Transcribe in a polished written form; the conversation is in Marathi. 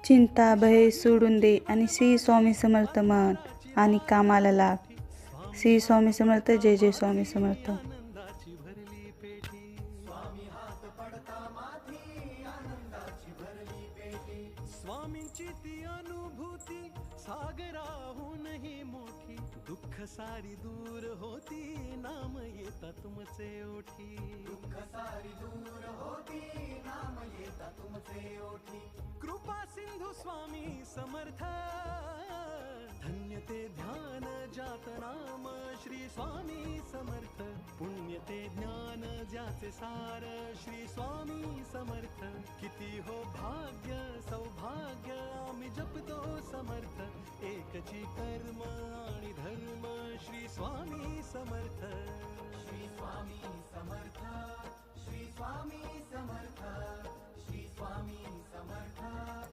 चिंता भय सोडून दे आणि श्री स्वामी समर्थ म्हण आणि कामाला लाग. श्री स्वामी समर्थ. जय जय स्वामी समर्थ. आनंदाची भरली पेटी. स्वामी हात पडता माथी आनंदाची भरली पेटी. स्वामींची ती अनुभूती सागराहूनही मोठी. दुःख सारी दूर होती नाम येता तुमचे ओठी. दुःख सारी दूर होती नाम येता तुमचे ओठी. कृपा सिंधू स्वामी समर्थ. धन्य ते ध्यान जात नाम श्री स्वामी समर्थ. पुण्य ते ज्ञान ज्याचे सार श्री स्वामी समर्थ. किती हो भाग्य सौभाग्य आम्ही जपतो समर्थ. एकची कर्म आणि धर्म श्री स्वामी समर्थ. श्री स्वामी समर्थ. श्री स्वामी समर्थ.